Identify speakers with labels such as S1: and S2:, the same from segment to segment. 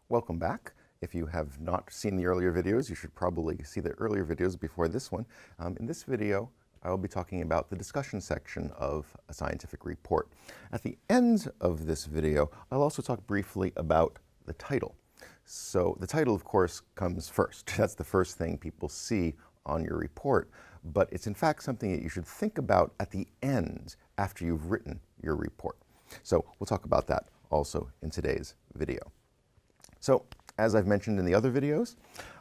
S1: Welcome back. If you have not seen the earlier videos, you should probably see the earlier videos before this one. In this video, I will be talking about the discussion section of a scientific report. At the end of this video, I'll also talk briefly about the title. So the title, of course, comes first. That's the first thing people see on your report, but it's in fact something that you should think about at the end after you've written your report. So we'll talk about that also in today's video. So, as I've mentioned in the other videos,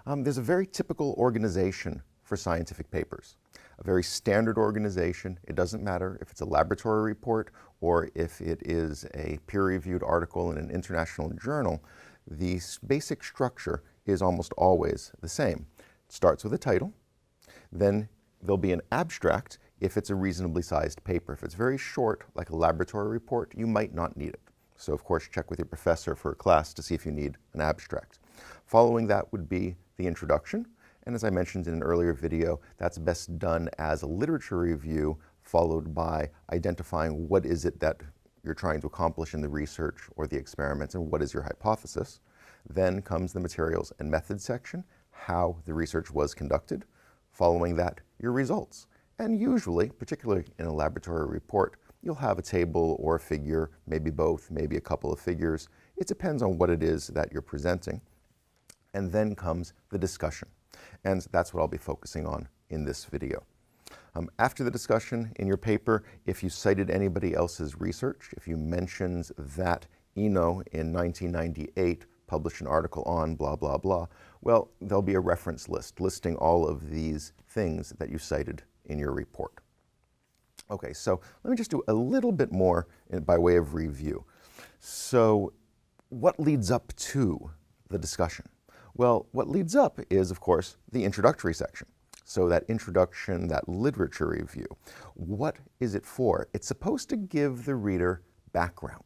S1: there's a very typical organization for scientific papers. A very standard organization. It doesn't matter if it's a laboratory report or if it is a peer-reviewed article in an international journal. The basic structure is almost always the same. It starts with a title, then there'll be an abstract if it's a reasonably sized paper. If it's very short, like a laboratory report, you might not need it. So of course, check with your professor for a class to see if you need an abstract. Following that would be the introduction. And as I mentioned in an earlier video, that's best done as a literature review, followed by identifying what is it that you're trying to accomplish in the research or the experiment and what is your hypothesis. Then comes the materials and methods section, how the research was conducted. Following that, your results. And usually, particularly in a laboratory report, you'll have a table or a figure, maybe both, maybe a couple of figures. It depends on what it is that you're presenting. And then comes the discussion. And that's what I'll be focusing on in this video. After the discussion in your paper, if you cited anybody else's research, if you mentioned that Eno in 1998 published an article on blah, blah, blah, well, there'll be a reference list listing all of these things that you cited in your report. Okay, so let me just do a little bit more by way of review. So what leads up to the discussion? Well, what leads up is, of course, the introductory section. So that introduction, that literature review. What is it for? It's supposed to give the reader background.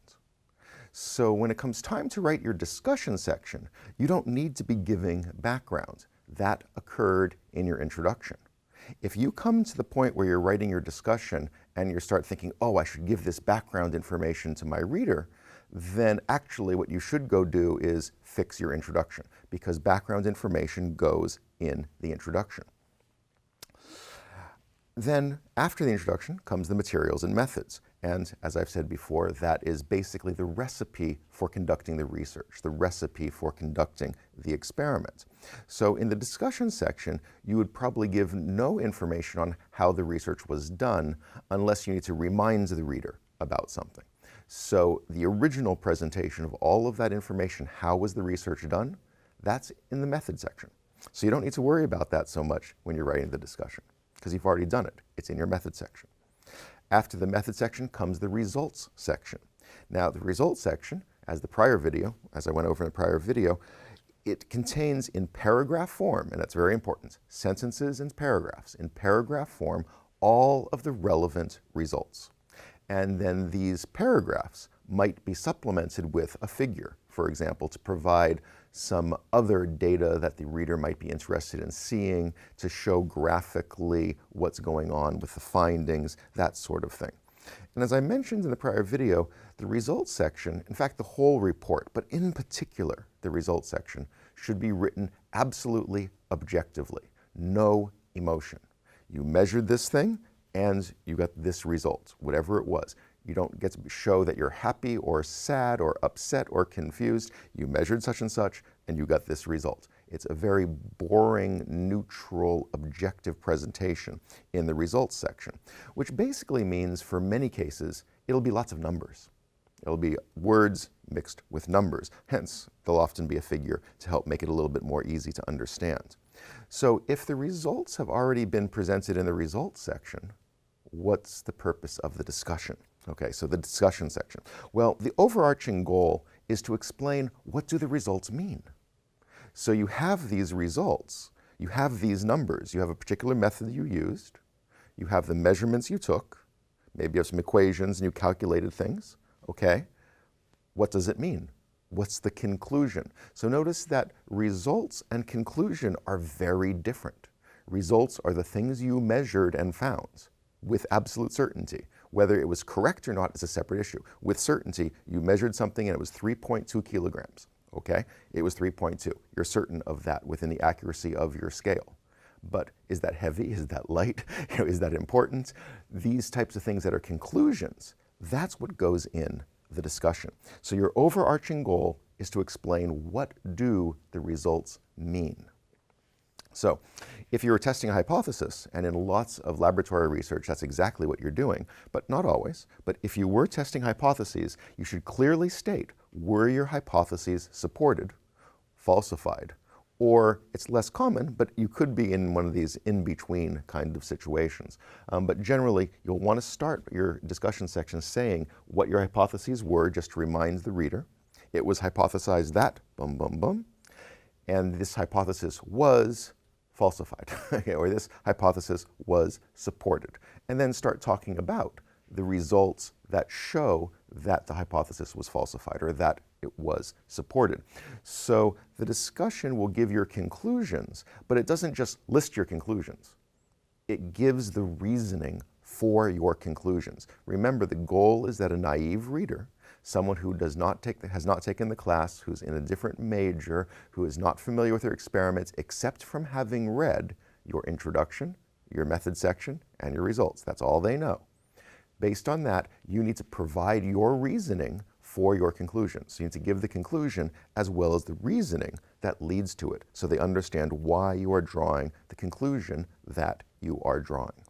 S1: So when it comes time to write your discussion section, you don't need to be giving background. That occurred in your introduction. If you come to the point where you're writing your discussion and you start thinking, oh, I should give this background information to my reader, then actually what you should go do is fix your introduction, because background information goes in the introduction. Then after the introduction comes the materials and methods. And as I've said before, that is basically the recipe for conducting the research, the recipe for conducting the experiment. So in the discussion section, you would probably give no information on how the research was done unless you need to remind the reader about something. So the original presentation of all of that information, how was the research done, that's in the method section. So you don't need to worry about that so much when you're writing the discussion, because you've already done it. It's in your method section. After the method section comes the results section. Now the results section, as I went over in the prior video, it contains in paragraph form, and that's very important, sentences and paragraphs, in paragraph form, all of the relevant results. And then these paragraphs might be supplemented with a figure, for example, to provide some other data that the reader might be interested in seeing, to show graphically what's going on with the findings, that sort of thing. And as I mentioned in the prior video, the results section, in fact the whole report, but in particular the results section, should be written absolutely objectively, no emotion. You measured this thing and you got this result, whatever it was. You don't get to show that you're happy or sad or upset or confused. You measured such and such, and you got this result. It's a very boring, neutral, objective presentation in the results section, which basically means, for many cases, it'll be lots of numbers. It'll be words mixed with numbers. Hence, there'll often be a figure to help make it a little bit more easy to understand. So if the results have already been presented in the results section, what's the purpose of the discussion? Okay, so the discussion section. Well, the overarching goal is to explain, what do the results mean? So you have these results, you have these numbers, you have a particular method you used, you have the measurements you took, maybe you have some equations and you calculated things, okay? What does it mean? What's the conclusion? So notice that results and conclusion are very different. Results are the things you measured and found with absolute certainty. Whether it was correct or not is a separate issue. With certainty, you measured something and it was 3.2 kilograms. Okay, it was 3.2. You're certain of that within the accuracy of your scale. But is that heavy? Is that light? Is that important? These types of things that are conclusions, that's what goes in the discussion. So your overarching goal is to explain what do the results mean. So if you were testing a hypothesis, and in lots of laboratory research, that's exactly what you're doing, but not always. But if you were testing hypotheses, you should clearly state, were your hypotheses supported, falsified, or it's less common, but you could be in one of these in-between kind of situations. But generally, you'll want to start your discussion section saying what your hypotheses were, just to remind the reader. It was hypothesized that, bum, bum, bum, and this hypothesis was falsified, or this hypothesis was supported. And then start talking about the results that show that the hypothesis was falsified or that it was supported. So the discussion will give your conclusions, but it doesn't just list your conclusions. It gives the reasoning for your conclusions. Remember, the goal is that a naive reader, someone who has not taken the class, who's in a different major, who is not familiar with your experiments, except from having read your introduction, your method section, and your results. That's all they know. Based on that, you need to provide your reasoning for your conclusion. So you need to give the conclusion as well as the reasoning that leads to it, so they understand why you are drawing the conclusion that you are drawing.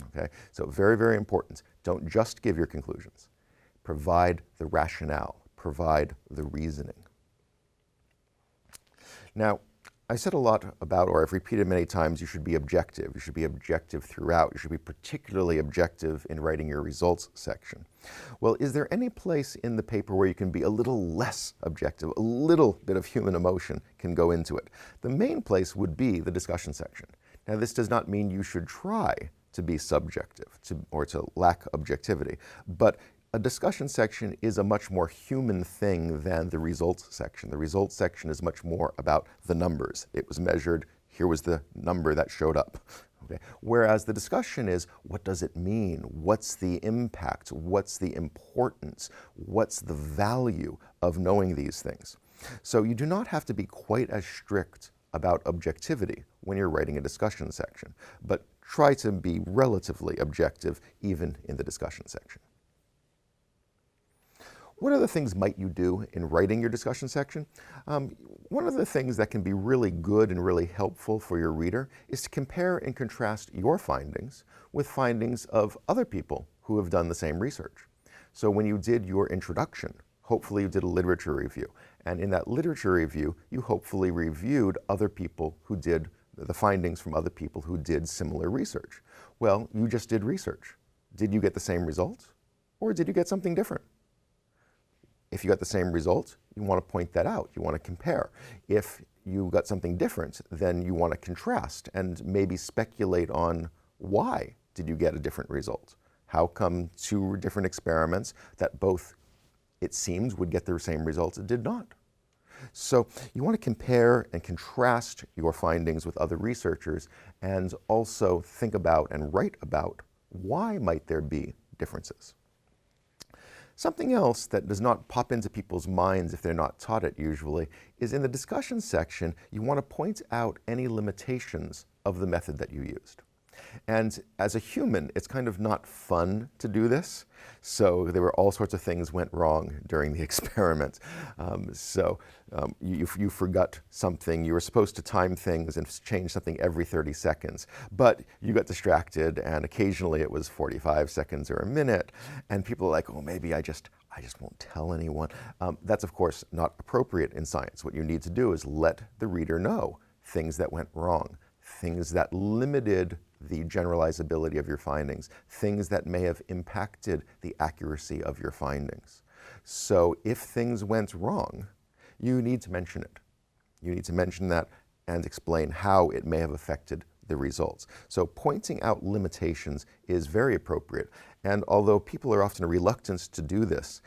S1: Okay? So very, very important. Don't just give your conclusions. Provide the rationale, provide the reasoning. Now, I said a lot about, or I've repeated many times, you should be objective. You should be objective throughout. You should be particularly objective in writing your results section. Well, is there any place in the paper where you can be a little less objective, a little bit of human emotion can go into it? The main place would be the discussion section. Now, this does not mean you should try to be subjective or to lack objectivity, but a discussion section is a much more human thing than the results section. The results section is much more about the numbers. It was measured, here was the number that showed up. Okay? Whereas the discussion is, what does it mean? What's the impact? What's the importance? What's the value of knowing these things? So you do not have to be quite as strict about objectivity when you're writing a discussion section, but try to be relatively objective even in the discussion section. What other things might you do in writing your discussion section? One of the things that can be really good and really helpful for your reader is to compare and contrast your findings with findings of other people who have done the same research. So when you did your introduction, hopefully you did a literature review. And in that literature review, you hopefully reviewed other people who did the findings from other people who did similar research. Well, you just did research. Did you get the same results? Or did you get something different? If you got the same result, you want to point that out. You want to compare. If you got something different, then you want to contrast and maybe speculate on why did you get a different result? How come two different experiments that both, it seems, would get the same results did not? So you want to compare and contrast your findings with other researchers and also think about and write about why might there be differences. Something else that does not pop into people's minds if they're not taught it usually is in the discussion section, you want to point out any limitations of the method that you used. And as a human, it's kind of not fun to do this. So there were all sorts of things went wrong during the experiment. You forgot something. You were supposed to time things and change something every 30 seconds. But you got distracted, and occasionally it was 45 seconds or a minute. And people are like, oh, maybe I just won't tell anyone. That's, of course, not appropriate in science. What you need to do is let the reader know things that went wrong, things that limited the generalizability of your findings, things that may have impacted the accuracy of your findings. So if things went wrong, you need to mention it. You need to mention that and explain how it may have affected the results. So pointing out limitations is very appropriate. And although people are often reluctant to do this,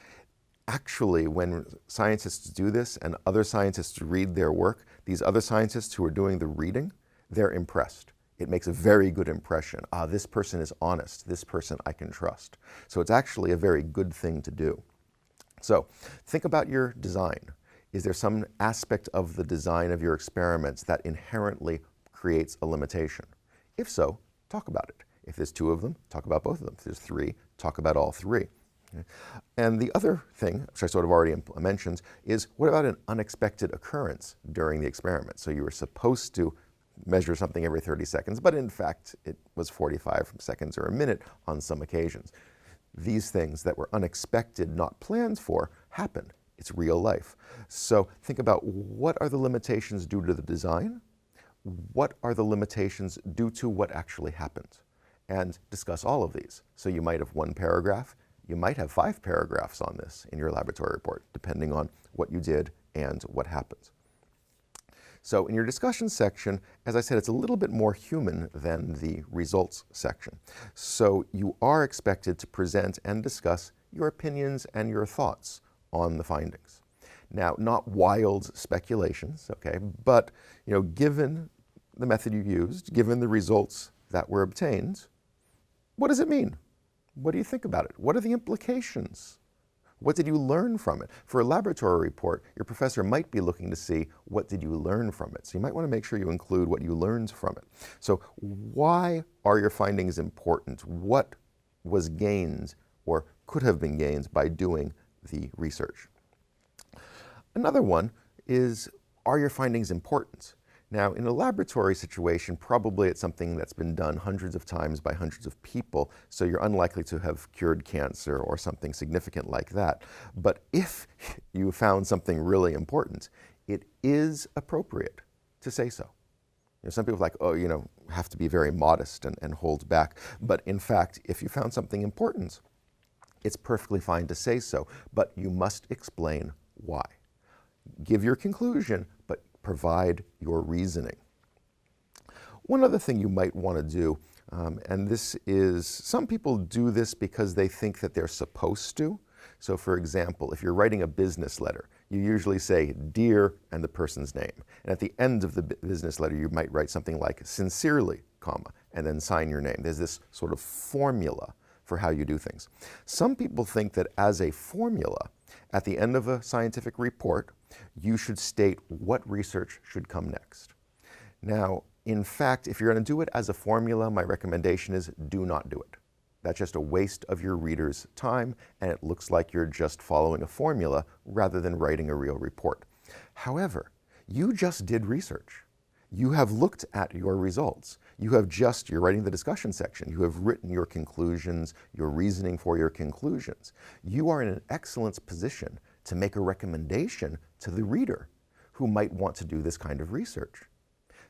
S1: actually when scientists do this and other scientists read their work, these other scientists who are doing the reading, they're impressed. It makes a very good impression. Ah, this person is honest. This person I can trust. So it's actually a very good thing to do. So think about your design. Is there some aspect of the design of your experiments that inherently creates a limitation? If so, talk about it. If there's 2 of them, talk about both of them. If there's 3, talk about all 3. Okay? And the other thing, which I sort of already mentioned, is what about an unexpected occurrence during the experiment? So you were supposed to measure something every 30 seconds, but in fact it was 45 seconds or a minute on some occasions. These things that were unexpected, not planned for, happened. It's real life. So think about, what are the limitations due to the design? What are the limitations due to what actually happened? And discuss all of these. So you might have 1 paragraph, you might have 5 paragraphs on this in your laboratory report, depending on what you did and what happened. So in your discussion section, as I said, it's a little bit more human than the results section. So you are expected to present and discuss your opinions and your thoughts on the findings. Now, not wild speculations, okay, but given the method you used, given the results that were obtained, what does it mean? What do you think about it? What are the implications? What did you learn from it? For a laboratory report, your professor might be looking to see, what did you learn from it? So you might want to make sure you include what you learned from it. So why are your findings important? What was gained or could have been gained by doing the research? Another one is, are your findings important? Now, in a laboratory situation, probably it's something that's been done hundreds of times by hundreds of people, so you're unlikely to have cured cancer or something significant like that. But if you found something really important, it is appropriate to say so. Some people are like, oh, have to be very modest and hold back. But in fact, if you found something important, it's perfectly fine to say so, but you must explain why. Give your conclusion, but provide your reasoning. One other thing you might want to do, and this is, some people do this because they think that they're supposed to. So for example, if you're writing a business letter, you usually say, "Dear," and the person's name. And at the end of the business letter, you might write something like, "Sincerely," comma, and then sign your name. There's this sort of formula for how you do things. Some people think that as a formula, at the end of a scientific report, you should state what research should come next. Now, in fact, if you're going to do it as a formula, my recommendation is, do not do it. That's just a waste of your reader's time, and it looks like you're just following a formula rather than writing a real report. However, you just did research. You have looked at your results. You're writing the discussion section. You have written your conclusions, your reasoning for your conclusions. You are in an excellent position to make a recommendation to the reader who might want to do this kind of research.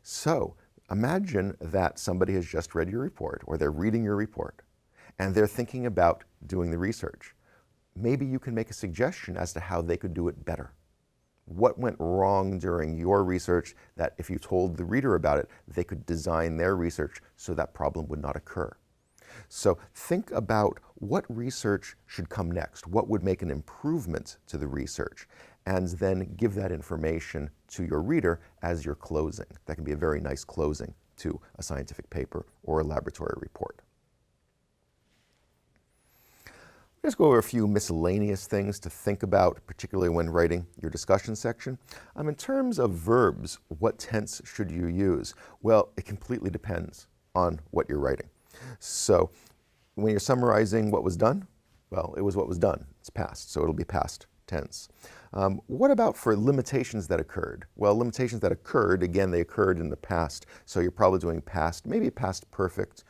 S1: So imagine that somebody has just read your report, or they're reading your report, and they're thinking about doing the research. Maybe you can make a suggestion as to how they could do it better. What went wrong during your research that if you told the reader about it, they could design their research so that problem would not occur? So think about what research should come next, what would make an improvement to the research, and then give that information to your reader as your closing. That can be a very nice closing to a scientific paper or a laboratory report. Let's go over a few miscellaneous things to think about, particularly when writing your discussion section. In terms of verbs, what tense should you use? Well, it completely depends on what you're writing. So when you're summarizing what was done, well, it was what was done. It's past, so it'll be past tense. What about for limitations that occurred? Well, limitations that occurred, again, they occurred in the past, so you're probably doing past, maybe past perfect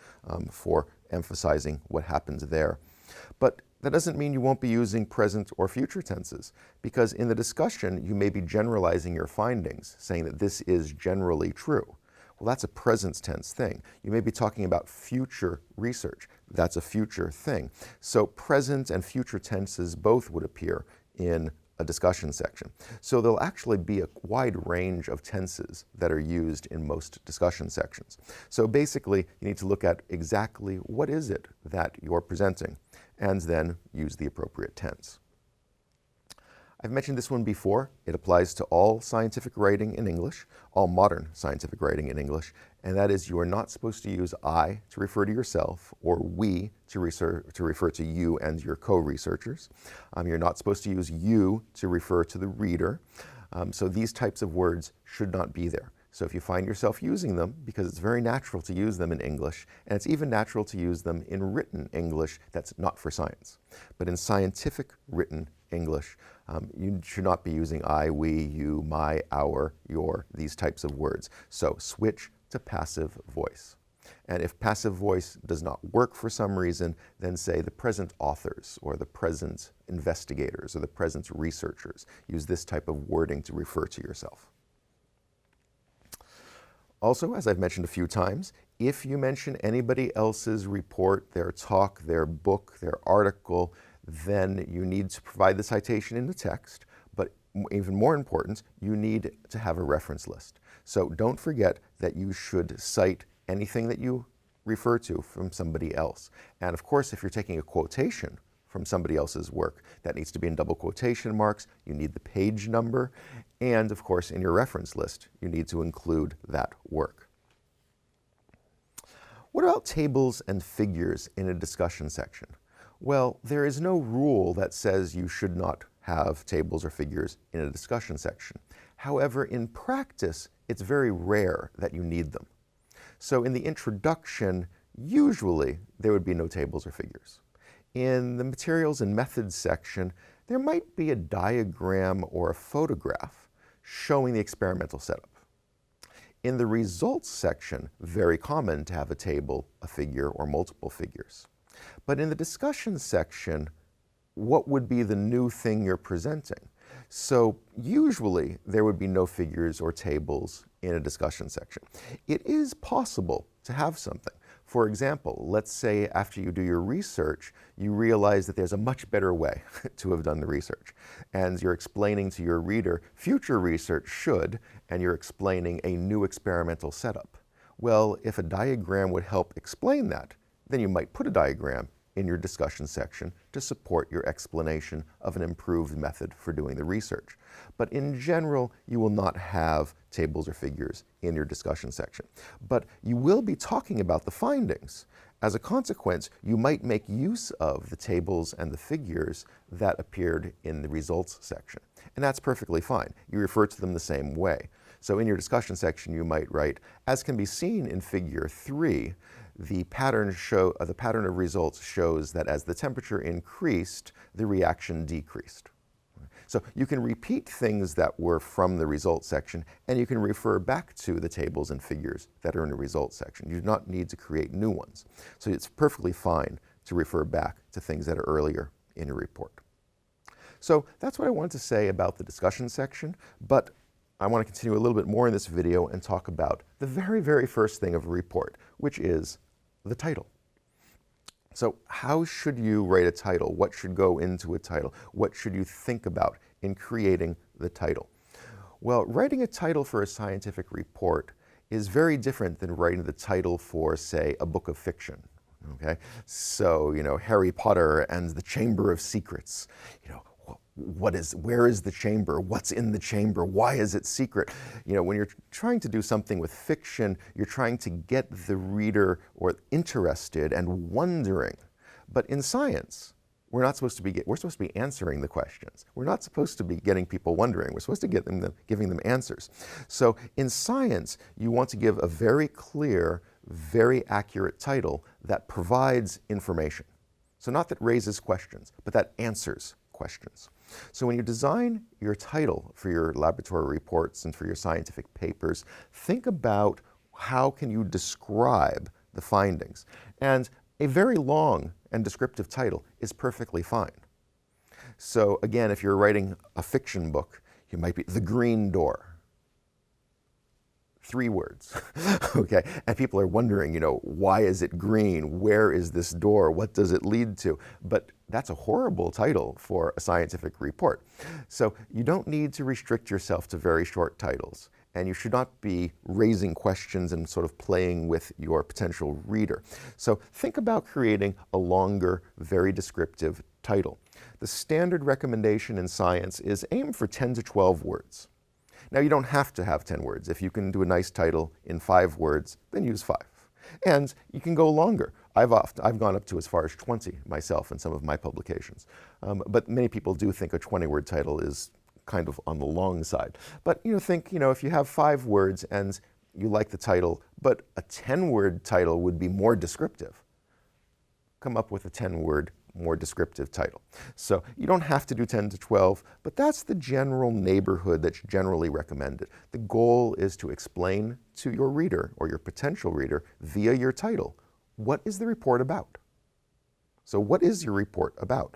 S1: for emphasizing what happened there. But that doesn't mean you won't be using present or future tenses, because in the discussion, you may be generalizing your findings, saying that this is generally true. Well, that's a present tense thing. You may be talking about future research. That's a future thing. So present and future tenses both would appear in a discussion section. So there'll actually be a wide range of tenses that are used in most discussion sections. So basically, you need to look at exactly what is it that you're presenting, and then use the appropriate tense. I've mentioned this one before. It applies to all scientific writing in English, all modern scientific writing in English, and that is, you are not supposed to use I to refer to yourself, or we to refer to you and your co-researchers. You're not supposed to use you to refer to the reader. So these types of words should not be there. So if you find yourself using them, because it's very natural to use them in English, and it's even natural to use them in written English that's not for science. But in scientific written English, you should not be using I, we, you, my, our, your, these types of words. So switch to passive voice. And if passive voice does not work for some reason, then say the present authors or the present investigators or the present researchers. Use this type of wording to refer to yourself. Also, as I've mentioned a few times, if you mention anybody else's report, their talk, their book, their article, then you need to provide the citation in the text, but even more important, you need to have a reference list. So don't forget that you should cite anything that you refer to from somebody else. And of course, if you're taking a quotation from somebody else's work, that needs to be in double quotation marks, you need the page number, and of course, in your reference list, you need to include that work. What about tables and figures in a discussion section? Well, there is no rule that says you should not have tables or figures in a discussion section. However, in practice, it's very rare that you need them. So in the introduction, usually there would be no tables or figures. In the materials and methods section, there might be a diagram or a photograph showing the experimental setup. In the results section, very common to have a table, a figure, or multiple figures. But in the discussion section, what would be the new thing you're presenting? So usually there would be no figures or tables in a discussion section. It is possible to have something. For example, let's say after you do your research, you realize that there's a much better way to have done the research. And you're explaining to your reader, future research should, and you're explaining a new experimental setup. Well, if a diagram would help explain that, then you might put a diagram in your discussion section to support your explanation of an improved method for doing the research. But in general, you will not have tables or figures in your discussion section. But you will be talking about the findings. As a consequence, you might make use of the tables and the figures that appeared in the results section. And that's perfectly fine. You refer to them the same way. So in your discussion section, you might write, as can be seen in figure 3, the pattern of results shows that as the temperature increased, the reaction decreased. So you can repeat things that were from the results section, and you can refer back to the tables and figures that are in the results section. You do not need to create new ones. So it's perfectly fine to refer back to things that are earlier in your report. So that's what I wanted to say about the discussion section, but I want to continue a little bit more in this video and talk about the very, very first thing of a report, which is the title. So how should you write a title? What should go into a title? What should you think about in creating the title? Well, writing a title for a scientific report is very different than writing the title for, say, a book of fiction. Okay? So, Harry Potter and the Chamber of Secrets. Where is the chamber? What's in the chamber? Why is it secret? When you're trying to do something with fiction, you're trying to get the reader interested and wondering. But in science, we're supposed to be answering the questions. We're not supposed to be getting people wondering. We're supposed to get giving them answers. So in science, you want to give a very clear, very accurate title that provides information. So not that raises questions, but that answers questions. So when you design your title for your laboratory reports and for your scientific papers, think about how can you describe the findings. And a very long and descriptive title is perfectly fine. So again, if you're writing a fiction book, you might be The Green Door. 3 words, okay? And people are wondering, why is it green? Where is this door? What does it lead to? But that's a horrible title for a scientific report. So you don't need to restrict yourself to very short titles, and you should not be raising questions and sort of playing with your potential reader. So think about creating a longer, very descriptive title. The standard recommendation in science is aim for 10 to 12 words. Now, you don't have to have 10 words. If you can do a nice title in 5 words, then use 5. And you can go longer. I've gone up to as far as 20 myself in some of my publications. But many people do think a 20-word title is kind of on the long side. But think, if you have 5 words and you like the title, but a 10-word title would be more descriptive. Come up with a 10-word, more descriptive title. So you don't have to do 10 to 12, but that's the general neighborhood that's generally recommended. The goal is to explain to your reader or your potential reader via your title, what is the report about? So what is your report about?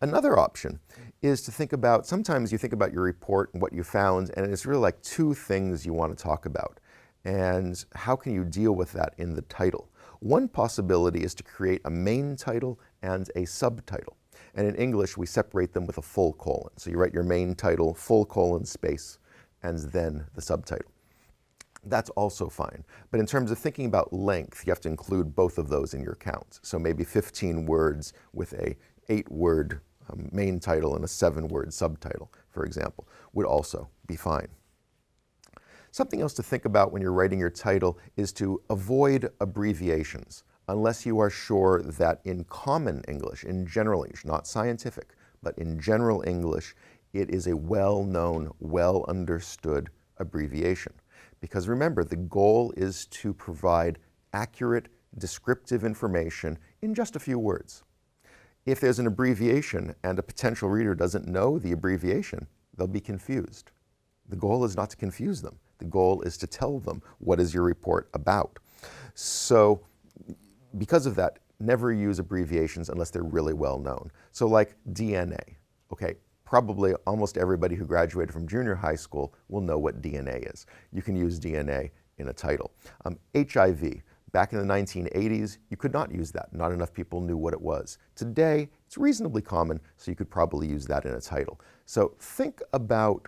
S1: Another option is to think about, sometimes you think about your report and what you found, and it's really like 2 things you want to talk about. And how can you deal with that in the title? One possibility is to create a main title and a subtitle. And in English, we separate them with a full colon. So you write your main title, full colon, space, and then the subtitle. That's also fine. But in terms of thinking about length, you have to include both of those in your count. So maybe 15 words with a 8-word main title and a 7-word subtitle, for example, would also be fine. Something else to think about when you're writing your title is to avoid abbreviations, unless you are sure that in common English, in general English, not scientific, but in general English, it is a well-known, well-understood abbreviation. Because remember, the goal is to provide accurate, descriptive information in just a few words. If there's an abbreviation and a potential reader doesn't know the abbreviation, they'll be confused. The goal is not to confuse them. The goal is to tell them what is your report about. So because of that, never use abbreviations unless they're really well known. So like DNA, okay, probably almost everybody who graduated from junior high school will know what DNA is. You can use DNA in a title. HIV, back in the 1980s, you could not use that. Not enough people knew what it was. Today, it's reasonably common, so you could probably use that in a title. So think about,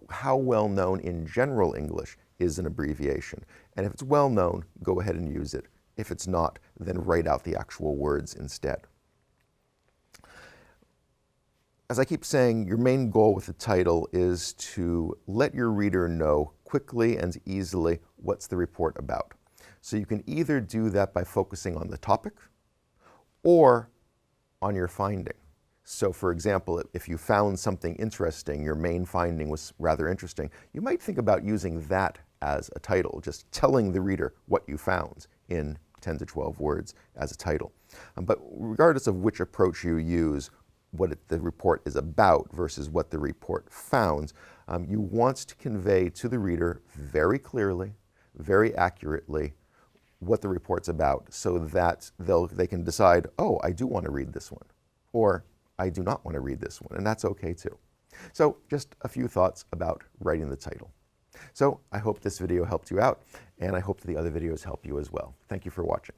S1: how well known in general English is an abbreviation. And if it's well known, go ahead and use it. If it's not, then write out the actual words instead. As I keep saying, your main goal with the title is to let your reader know quickly and easily what's the report about. So you can either do that by focusing on the topic or on your finding. So for example, if you found something interesting, your main finding was rather interesting, you might think about using that as a title, just telling the reader what you found in 10 to 12 words as a title. But regardless of which approach you use, what the report is about versus what the report found, you want to convey to the reader very clearly, very accurately, what the report's about, so that they can decide, oh, I do want to read this one, or I do not want to read this one, and that's okay too. So just a few thoughts about writing the title. So I hope this video helped you out, and I hope the other videos help you as well. Thank you for watching.